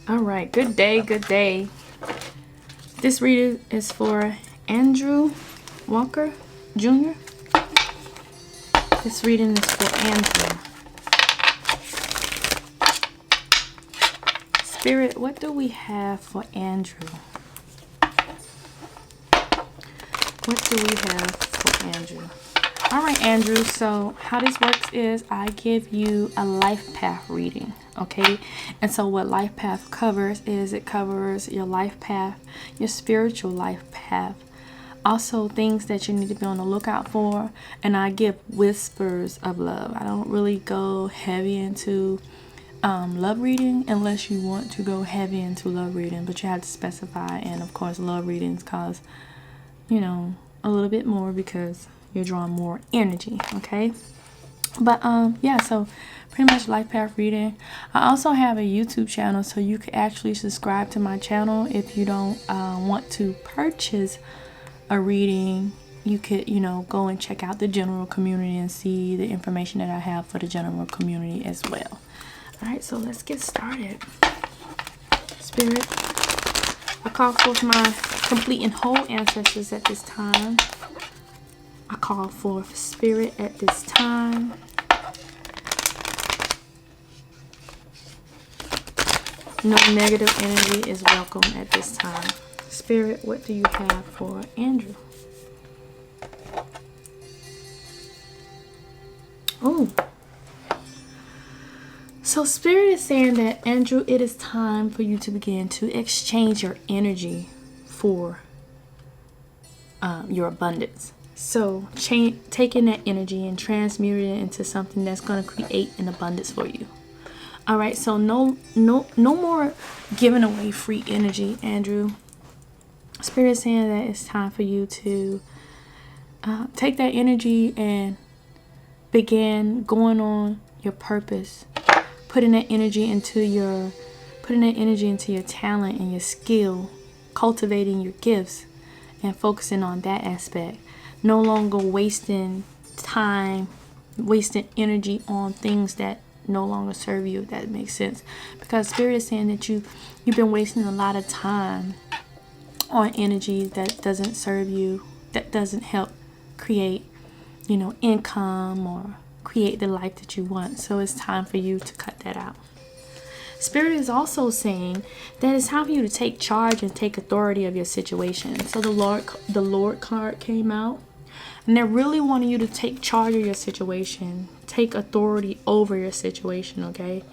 All right, good day, good day. This reading is for Andrew Walker Jr. This reading is for Andrew. Spirit, what do we have for Andrew? What do we have for Andrew? All right, Andrew, so how this works is I give you a life path reading, okay? And so what life path covers is it covers your life path, your spiritual life path, also things that you need to be on the lookout for, and I give whispers of love. I don't really go heavy into love reading unless you want to go heavy into love reading, but you have to specify. And of course, love readings cause, a little bit more because you're drawing more energy, okay? But yeah, so pretty much life path reading. I also have a YouTube channel, so you can actually subscribe to my channel if you don't want to purchase a reading. You could, go and check out the general community and see the information that I have for the general community as well. All right, so let's get started. Spirit, I call forth my complete and whole ancestors at this time. I call forth spirit at this time. No negative energy is welcome at this time. Spirit, what do you have for Andrew? Oh. So Spirit is saying that, Andrew, it is time for you to begin to exchange your energy for your abundance. So taking that energy and transmuting it into something that's going to create an abundance for you. All right, so no more giving away free energy, Andrew. Spirit is saying that it's time for you to take that energy and begin going on your purpose, putting that energy into your talent and your skill, cultivating your gifts and focusing on that aspect. No longer wasting time, wasting energy on things that no longer serve you, if that makes sense. Because Spirit is saying that you've been wasting a lot of time on energy that doesn't serve you, that doesn't help create, income or create the life that you want. So it's time for you to cut that out. Spirit is also saying that it's time for you to take charge and take authority of your situation. So the Lord card came out, and they're really wanting you to take charge of your situation, take authority over your situation, okay?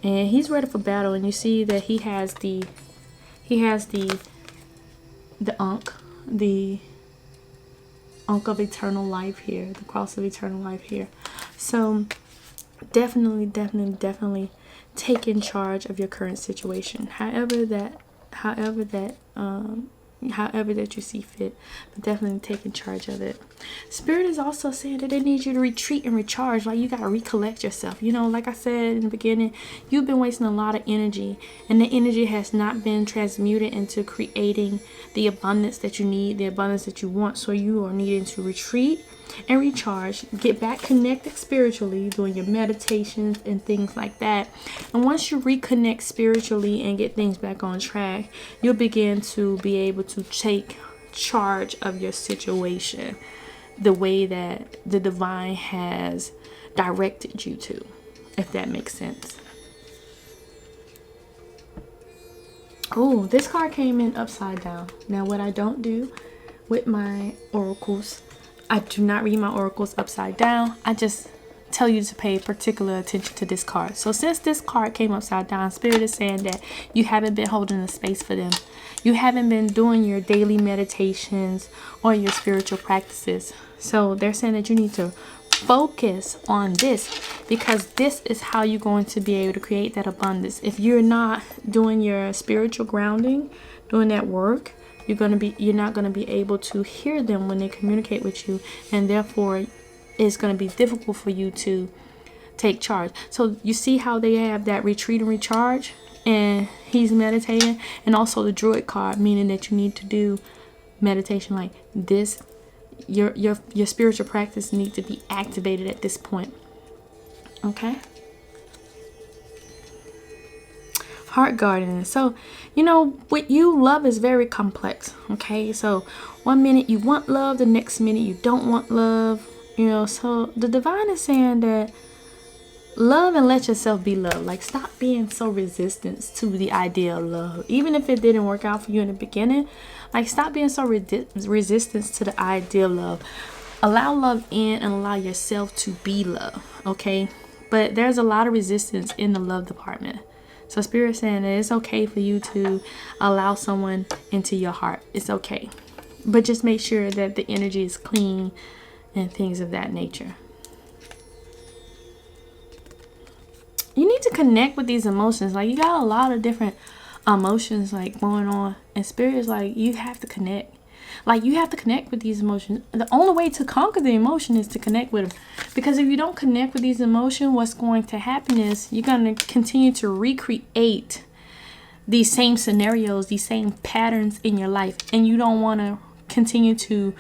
And he's ready for battle, and you see that he has the Ankh of eternal life here, the cross of eternal life here. So definitely take in charge of your current situation, however that you see fit, but definitely take in charge of it. Spirit is also saying that they need you to retreat and recharge. Like, you got to recollect yourself. Like I said in the beginning, you've been wasting a lot of energy, and the energy has not been transmuted into creating the abundance that you need, the abundance that you want. So you are needing to retreat and recharge, get back connected spiritually, doing your meditations and things like that. And once you reconnect spiritually and get things back on track, you'll begin to be able to take charge of your situation the way that the divine has directed you to, if that makes sense. Oh, this card came in upside down. Now, what I don't do with my oracles, I do not read my oracles upside down. I just tell you to pay particular attention to this card. So since this card came upside down, Spirit is saying that you haven't been holding the space for them. You haven't been doing your daily meditations or your spiritual practices. So they're saying that you need to focus on this, because this is how you're going to be able to create that abundance. If you're not doing your spiritual grounding, doing that work, you're not going to be able to hear them when they communicate with you, and therefore it's going to be difficult for you to take charge. So you see how they have that retreat and recharge, and he's meditating, and also the Druid card, meaning that you need to do meditation like this. Your spiritual practice needs to be activated at this point. Okay. heart gardening. So, you know, what you love is very complex. Okay, so one minute you want love, the next minute you don't want love. You know, so the divine is saying that love and let yourself be loved. Like, stop being so resistant to the idea of love. Even if it didn't work out for you in the beginning, like, stop being so resistant to the idea of love. Allow love in and allow yourself to be love, okay? But there's a lot of resistance in the love department. So Spirit saying that it's okay for you to allow someone into your heart. It's okay. But just make sure that the energy is clean and things of that nature. You need to connect with these emotions. Like, you got a lot of different emotions like going on, and Spirit is like, you have to connect. Like, you have to connect with these emotions. The only way to conquer the emotion is to connect with them. Because if you don't connect with these emotions, what's going to happen is you're going to continue to recreate these same scenarios, these same patterns in your life, and you don't want to continue to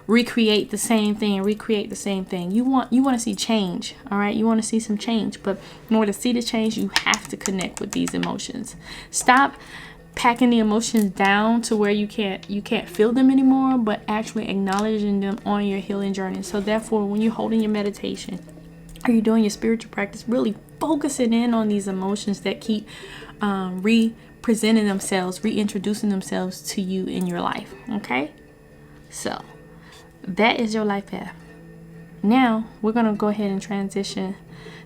recreate the same thing. You want to see change. All right, you want to see some change, but in order to see the change, you have to connect with these emotions. Stop packing the emotions down to where you can't feel them anymore, but actually acknowledging them on your healing journey. So therefore, when you're holding your meditation or you're doing your spiritual practice, really focusing in on these emotions that keep representing themselves, reintroducing themselves to you in your life. Okay, so that is your life path. Now we're going to go ahead and transition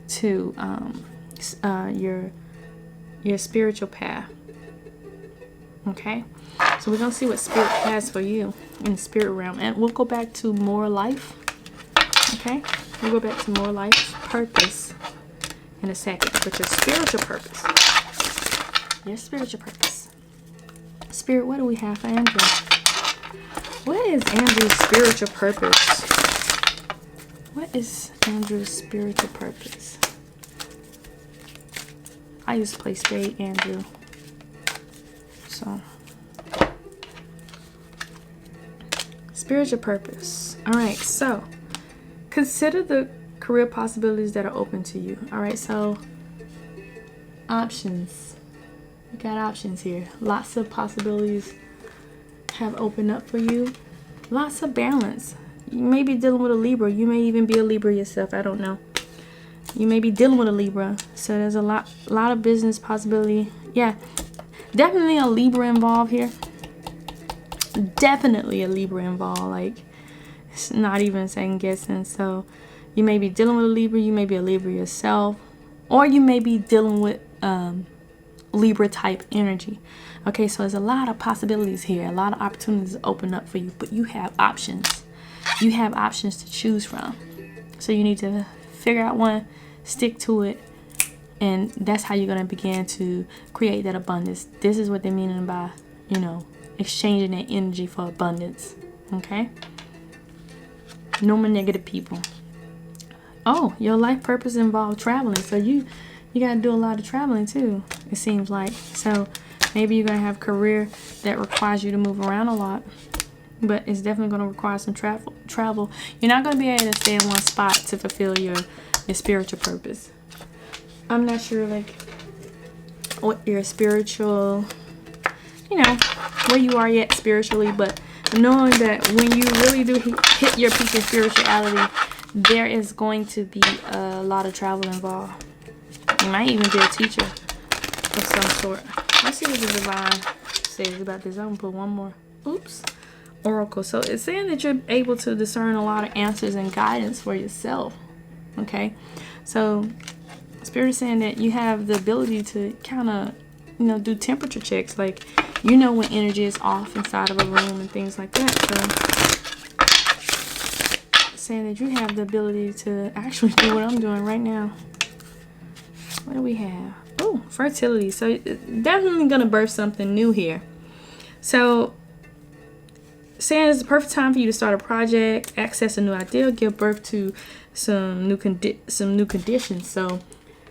to your spiritual path. Okay, so we're going to see what Spirit has for you in the spirit realm, and we'll go back to more life. Okay, we'll go back to more life's purpose in a second, but your spiritual purpose, Spirit, what do we have for Andrew? What is Andrew's spiritual purpose? What is Andrew's spiritual purpose? I used to play spade, Andrew. So, spiritual purpose. All right, so consider the career possibilities that are open to you. All right, so options. You got options here. Lots of possibilities have opened up for you. Lots of balance. You may be dealing with a Libra. You may even be a Libra yourself. I don't know. You may be dealing with a Libra. So there's a lot of business possibility. Yeah, definitely a Libra involved here. Definitely a Libra involved. Like, it's not even second guessing. So you may be dealing with a Libra. You may be a Libra yourself, or you may be dealing with Libra type energy. Okay, so there's a lot of possibilities here, a lot of opportunities open up for you, but you have options. You have options to choose from. So you need to figure out one, stick to it, and that's how you're going to begin to create that abundance. This is what they're meaning by, exchanging that energy for abundance. Okay? No more negative people. Oh, your life purpose involves traveling. So you got to do a lot of traveling too, it seems like. So maybe you're going to have a career that requires you to move around a lot, but it's definitely going to require some travel. You're not going to be able to stay in one spot to fulfill your spiritual purpose. I'm not sure, like, what your spiritual, where you are yet spiritually, but knowing that when you really do hit your peak of spirituality, there is going to be a lot of travel involved. You might even be a teacher of some sort. Let's see what the divine says about this. I'm going to put one more. Oracle. So it's saying that you're able to discern a lot of answers and guidance for yourself. Okay. So Spirit is saying that you have the ability to kind of, do temperature checks. Like, when energy is off inside of a room and things like that. So saying that you have the ability to actually do what I'm doing right now. What do we have? Oh, fertility. So definitely going to birth something new here. So saying it's the perfect time for you to start a project, access a new idea, give birth to some new conditions. So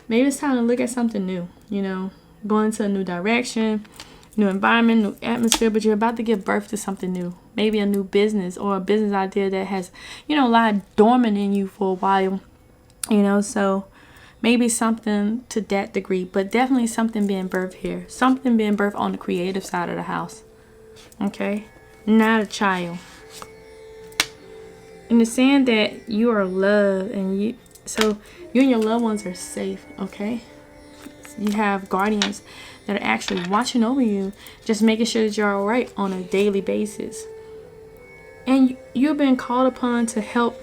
maybe it's time to look at something new, go into a new direction, new environment, new atmosphere, but you're about to give birth to something new. Maybe a new business or a business idea that has, lied dormant in you for a while, so maybe something to that degree, but definitely something being birthed here. Something being birthed on the creative side of the house. Okay? Not a child. And it's saying that you are loved, and you and your loved ones are safe, okay? You have guardians that are actually watching over you, just making sure that you're all right on a daily basis. And you've been called upon to help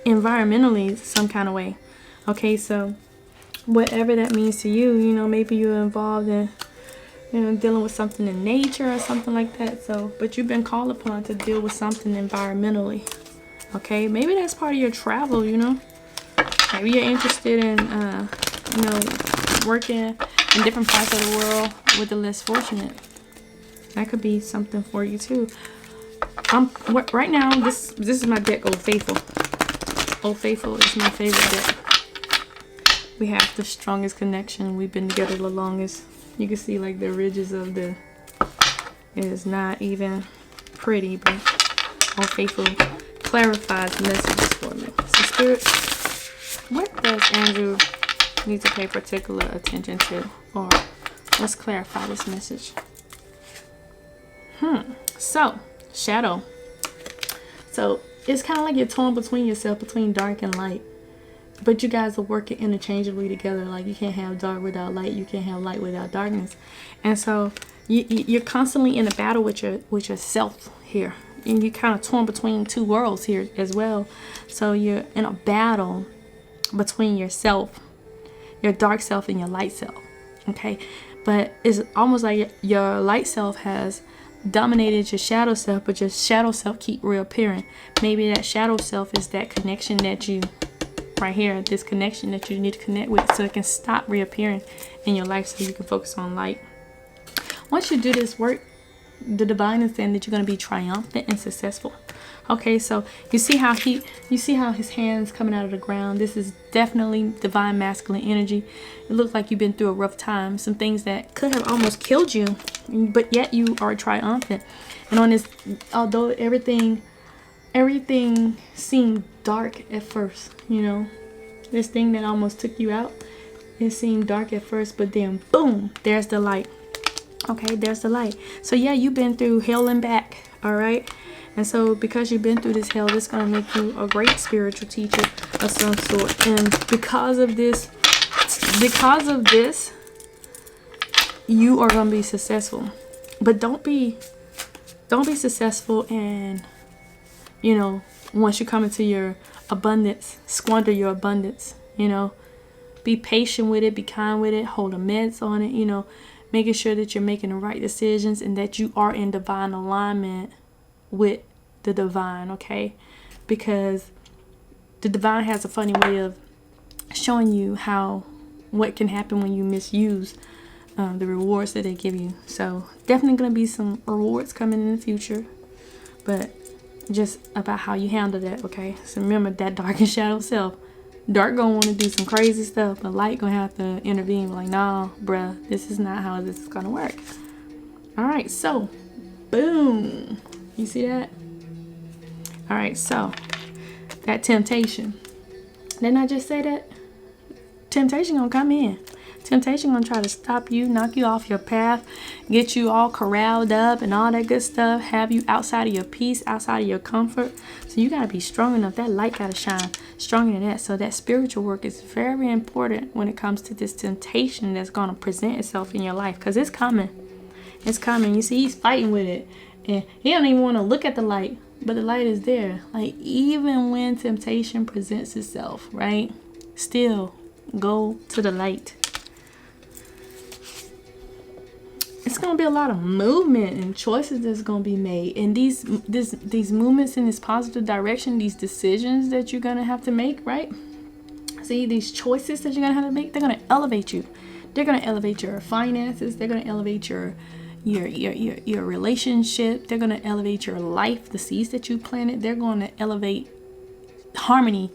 environmentally some kind of way. Okay, so whatever that means to you, maybe you're involved in, dealing with something in nature or something like that. So, but you've been called upon to deal with something environmentally. Okay, maybe that's part of your travel, Maybe you're interested in, working in different parts of the world with the less fortunate. That could be something for you too. Right now, this is my deck, Old Faithful. Old Faithful is my favorite deck. We have the strongest connection. We've been together the longest. You can see like the ridges of it is not even pretty, but Old Faithful clarifies messages for me. So Spirit, what does Andrew need to pay particular attention to? Or let's clarify this message. So, shadow. So it's kind of like you're torn between yourself, between dark and light. But you guys are working interchangeably together. Like you can't have dark without light. You can't have light without darkness. And so you're constantly in a battle with yourself here. And you're kind of torn between two worlds here as well. So you're in a battle between yourself, your dark self, and your light self. Okay? But it's almost like your light self has dominated your shadow self, but your shadow self keep reappearing. Maybe that shadow self is that connection that you, right here, this connection that you need to connect with so it can stop reappearing in your life so you can focus on light. Once you do this work, the divine is saying that you're going to be triumphant and successful. Okay, so you see how his hands coming out of the ground. This is definitely divine masculine energy. It looks like you've been through a rough time, some things that could have almost killed you, but yet you are triumphant. And on this, although everything seemed dark at first, this thing that almost took you out, it seemed dark at first, but then boom, there's the light. Okay, there's the light. So yeah, you've been through hell and back. All right. And so because you've been through this hell, it's going to make you a great spiritual teacher of some sort. And because of this, you are going to be successful. But don't be successful and, once you come into your abundance, squander your abundance, Be patient with it, be kind with it, hold a meds on it, making sure that you're making the right decisions and that you are in divine alignment with the divine, okay? Because the divine has a funny way of showing you what can happen when you misuse the rewards that they give you. So definitely going to be some rewards coming in the future, but just about how you handle that, okay? So remember that dark and shadow self. Dark gonna want to do some crazy stuff, but light gonna have to intervene. Like, nah, bruh, this is not how this is gonna work. All right, so boom, you see that? All right, so that temptation. Didn't I just say that? Temptation gonna come in. Temptation gonna try to stop you, knock you off your path, get you all corralled up and all that good stuff, have you outside of your peace, outside of your comfort. So you gotta be strong enough. That light gotta shine stronger than that. So that spiritual work is very important when it comes to this temptation that's gonna present itself in your life, because it's coming. It's coming. You see, he's fighting with it, and he don't even want to look at the light, but the light is there. Like, even when temptation presents itself, right? Still go to the light. It's going to be a lot of movement and choices that's going to be made. And these movements in this positive direction, these decisions that you're going to have to make, right? See, these choices that you're going to have to make, they're going to elevate you. They're going to elevate your finances. They're going to elevate your relationship. They're going to elevate your life, the seeds that you planted. They're going to elevate harmony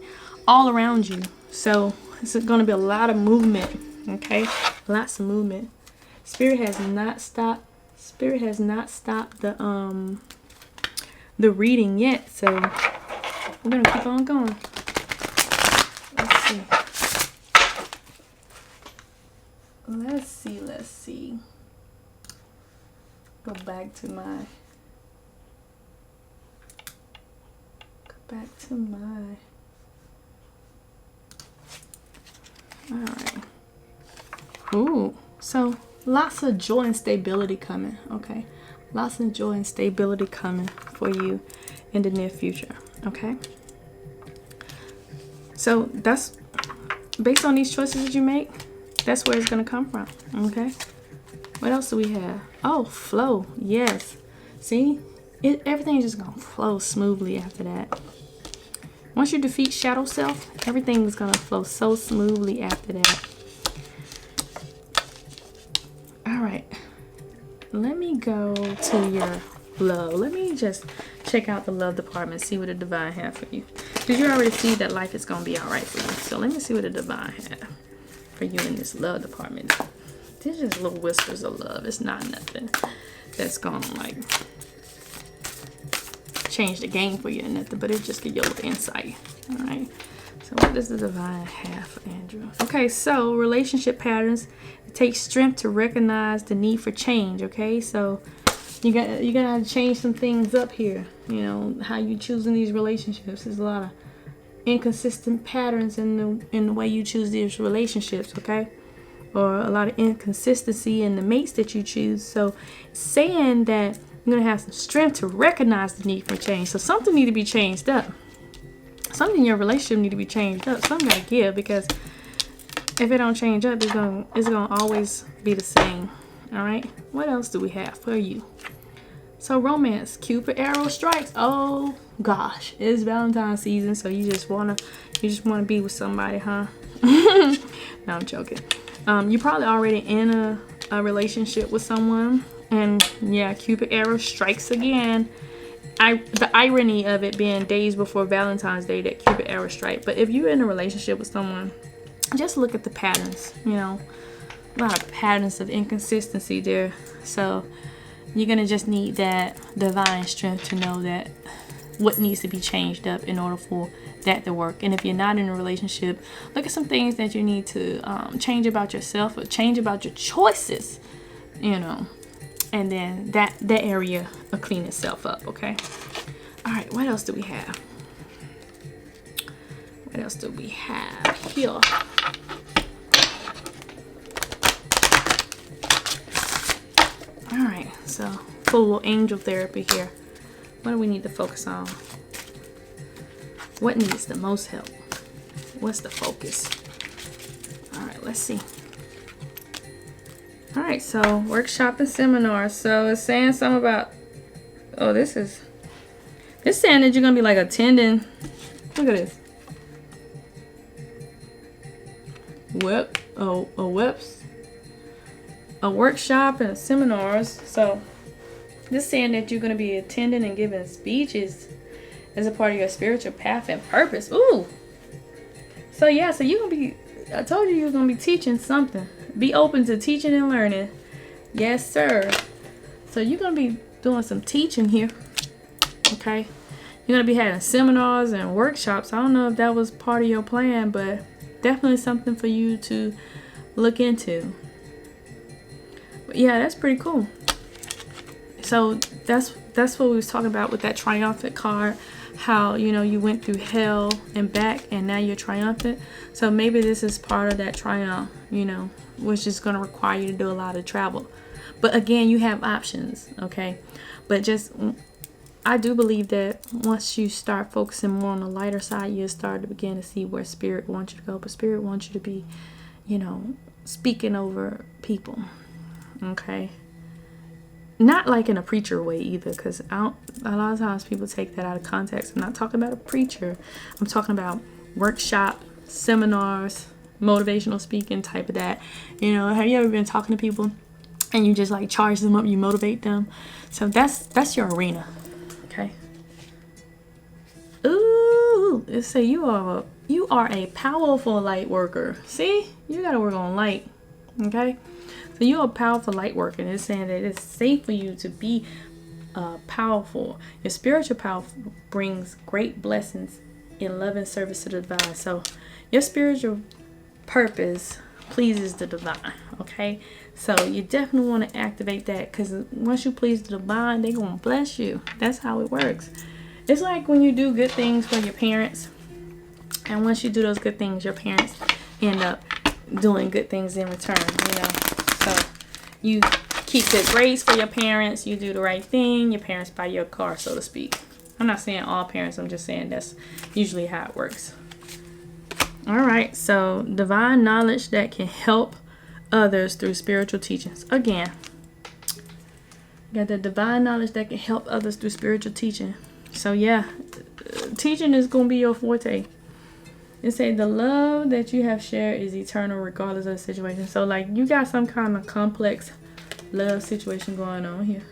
all around you. So it's going to be a lot of movement, okay? Lots of movement. Spirit has not stopped the reading yet, so we're gonna keep on going. Let's see. let's see. Go back to my all right. Ooh, so lots of joy and stability coming. Okay, lots of joy and stability coming for you in the near future. Okay, so that's based on these choices that you make. That's where it's gonna come from. Okay, what else do we have? Oh, flow. Yes, see, everything's just gonna flow smoothly after that. Once you defeat shadow self, everything is gonna flow so smoothly after that. All right, let me go to your love. Let me just check out the love department, see what the divine has for you. Because you already see that life is gonna be all right for you. So let me see what the divine has for you in this love department. These just little whispers of love. It's not nothing that's gonna like change the game for you or nothing, but it just give you a little insight. All right, so what does the divine have for Andrew? Okay, so relationship patterns. It takes strength to recognize the need for change. Okay, so you're gonna change some things up here. You know how you choosing these relationships. There's a lot of inconsistent patterns in the way you choose these relationships. Okay, or a lot of inconsistency in the mates that you choose. So saying that you're gonna have some strength to recognize the need for change. So something need to be changed up. Something in your relationship need to be changed up. Something gotta give, because if it don't change up, it's gonna always be the same. All right. What else do we have for you? So romance, Cupid arrow strikes. Oh gosh, it's Valentine's season, so you just wanna be with somebody, huh? No, I'm joking. You're probably already in a relationship with someone. And yeah, Cupid arrow strikes again. The irony of it being days before Valentine's Day that Cupid arrow strike. But if you're in a relationship with someone, just look at the patterns. You know, a lot of patterns of inconsistency there. So you're gonna just need that divine strength to know that what needs to be changed up in order for that to work. And if you're not in a relationship, look at some things that you need to change about yourself or change about your choices. You know. And then that area will clean itself up, okay? All right, what else do we have? What else do we have here? All right, so full angel therapy here. What do we need to focus on? What needs the most help? What's the focus? All right, let's see. All right, so workshop and seminar. So it's saying something about, it's saying that you're gonna be like attending. Look at this. A workshop and seminars. So this saying that you're gonna be attending and giving speeches as a part of your spiritual path and purpose. Ooh. So yeah, so you're gonna be. I told you were gonna be teaching something. Be open to teaching and learning. Yes, sir. So you're going to be doing some teaching here. Okay. You're going to be having seminars and workshops. I don't know if that was part of your plan, but definitely something for you to look into. But yeah, that's pretty cool. So that's what we was talking about with that triumphant card. How, you know, you went through hell and back and now you're triumphant. So maybe this is part of that triumph, you know, which is going to require you to do a lot of travel. But again, you have options, okay? But just, I do believe that once you start focusing more on the lighter side, you'll start to begin to see where Spirit wants you to go. But Spirit wants you to be, you know, speaking over people, okay? Not like in a preacher way either, because a lot of times people take that out of context. I'm not talking about a preacher. I'm talking about workshop, seminars, motivational speaking, type of that. You know, have you ever been talking to people and you just like charge them up, you motivate them? So that's your arena, okay? Ooh, it say you are a powerful light worker. See, you gotta work on light, okay? So you're a powerful light worker, and it's saying that it's safe for you to be powerful. Your spiritual power brings great blessings in love and service to the divine. So your spiritual purpose pleases the divine. Okay, so you definitely want to activate that, because once you please the divine, they're gonna bless you. That's how it works. It's like when you do good things for your parents, and once you do those good things, your parents end up doing good things in return, you know. So you keep good grades for your parents, you do the right thing, your parents buy your car, so to speak. I'm not saying all parents, I'm just saying that's usually how it works. All right, so divine knowledge that can help others through spiritual teachings. Again, you got the divine knowledge that can help others through spiritual teaching. So yeah, teaching is going to be your forte. It say the love that you have shared is eternal regardless of the situation. So like you got some kind of complex love situation going on here.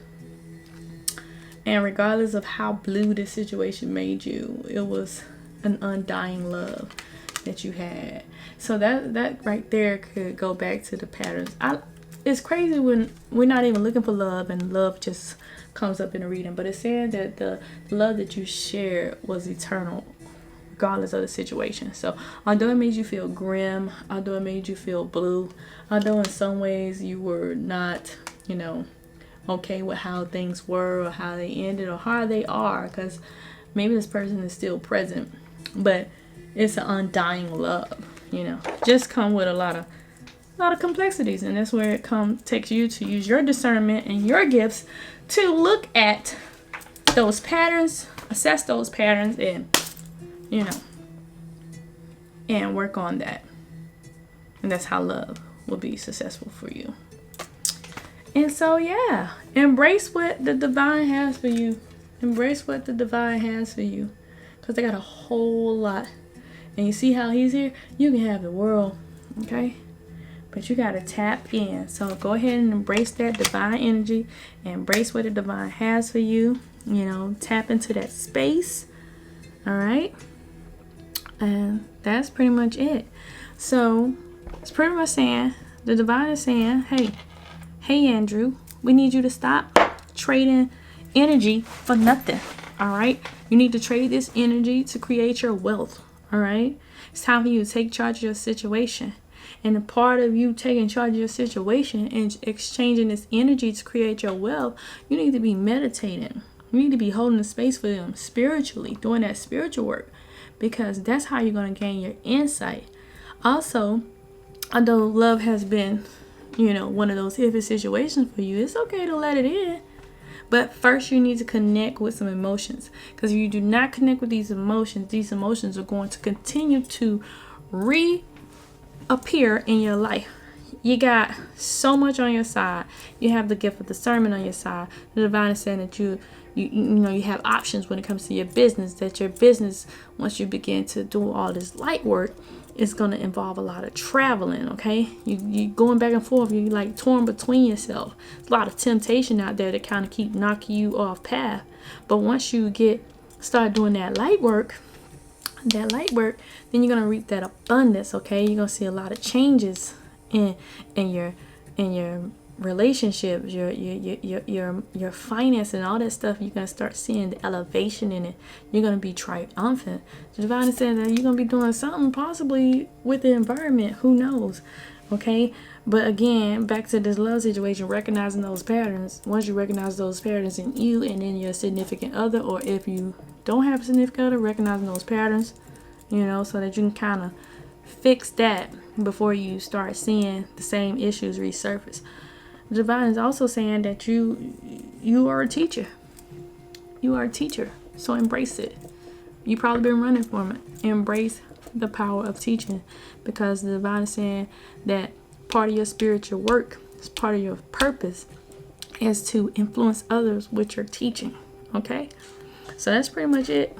And regardless of how blue this situation made you, it was an undying love that you had. So that right there could go back to the patterns. It's crazy when we're not even looking for love and love just comes up in a reading. But it said that the love that you shared was eternal regardless of the situation. So although it made you feel grim, although it made you feel blue, although in some ways you were not, you know, okay with how things were or how they ended or how they are, because maybe this person is still present, but it's an undying love, you know, just come with a lot of complexities. And that's where it takes you to use your discernment and your gifts to look at those patterns, assess those patterns, and you know, and work on that. And that's how love will be successful for you. And so yeah, embrace what the divine has for you. Embrace what the divine has for you, because they got a whole lot. And you see how he's here? You can have the world, okay? But you got to tap in. So go ahead and embrace that divine energy. Embrace what the divine has for you. You know, tap into that space. All right? And that's pretty much it. So it's pretty much saying, the divine is saying, hey Andrew, we need you to stop trading energy for nothing. All right? You need to trade this energy to create your wealth. All right, it's time for you to take charge of your situation. And a part of you taking charge of your situation and exchanging this energy to create your wealth, you need to be meditating. You need to be holding the space for them spiritually, doing that spiritual work, because that's how you're going to gain your insight. Also, although love has been, you know, one of those iffy situations for you, it's okay to let it in. But first you need to connect with some emotions, because if you do not connect with these emotions are going to continue to reappear in your life. You got so much on your side. You have the gift of discernment on your side. The divine is saying that you know you have options when it comes to your business, that your business, once you begin to do all this light work, it's going to involve a lot of traveling, okay? You going back and forth. You like torn between yourself. There's a lot of temptation out there to kind of keep knocking you off path. But once you start doing that light work, then you're going to reap that abundance, okay? You're going to see a lot of changes in your relationships, your finance and all that stuff. You're going to start seeing the elevation in it. You're going to be triumphant. The divine is saying that you're going to be doing something possibly with the environment. Who knows? Okay. But again, back to this love situation, recognizing those patterns. Once you recognize those patterns in you and in your significant other, or if you don't have a significant other, recognizing those patterns, you know, so that you can kind of fix that before you start seeing the same issues resurface. The divine is also saying that you are a teacher. You are a teacher. So embrace it. You've probably been running from it. Embrace the power of teaching, because the divine is saying that part of your spiritual work, is part of your purpose, is to influence others with your teaching. Okay? So that's pretty much it.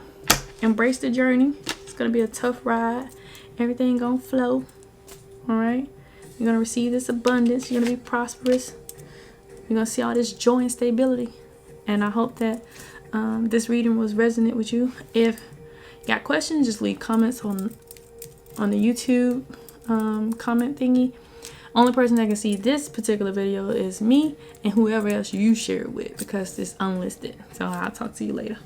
Embrace the journey. It's going to be a tough ride. Everything going to flow. All right? You're going to receive this abundance. You're going to be prosperous. You're going to see all this joy and stability. And I hope that this reading was resonant with you. If you got questions, just leave comments on the YouTube comment thingy. Only person that can see this particular video is me and whoever else you share it with, because it's unlisted. So I'll talk to you later.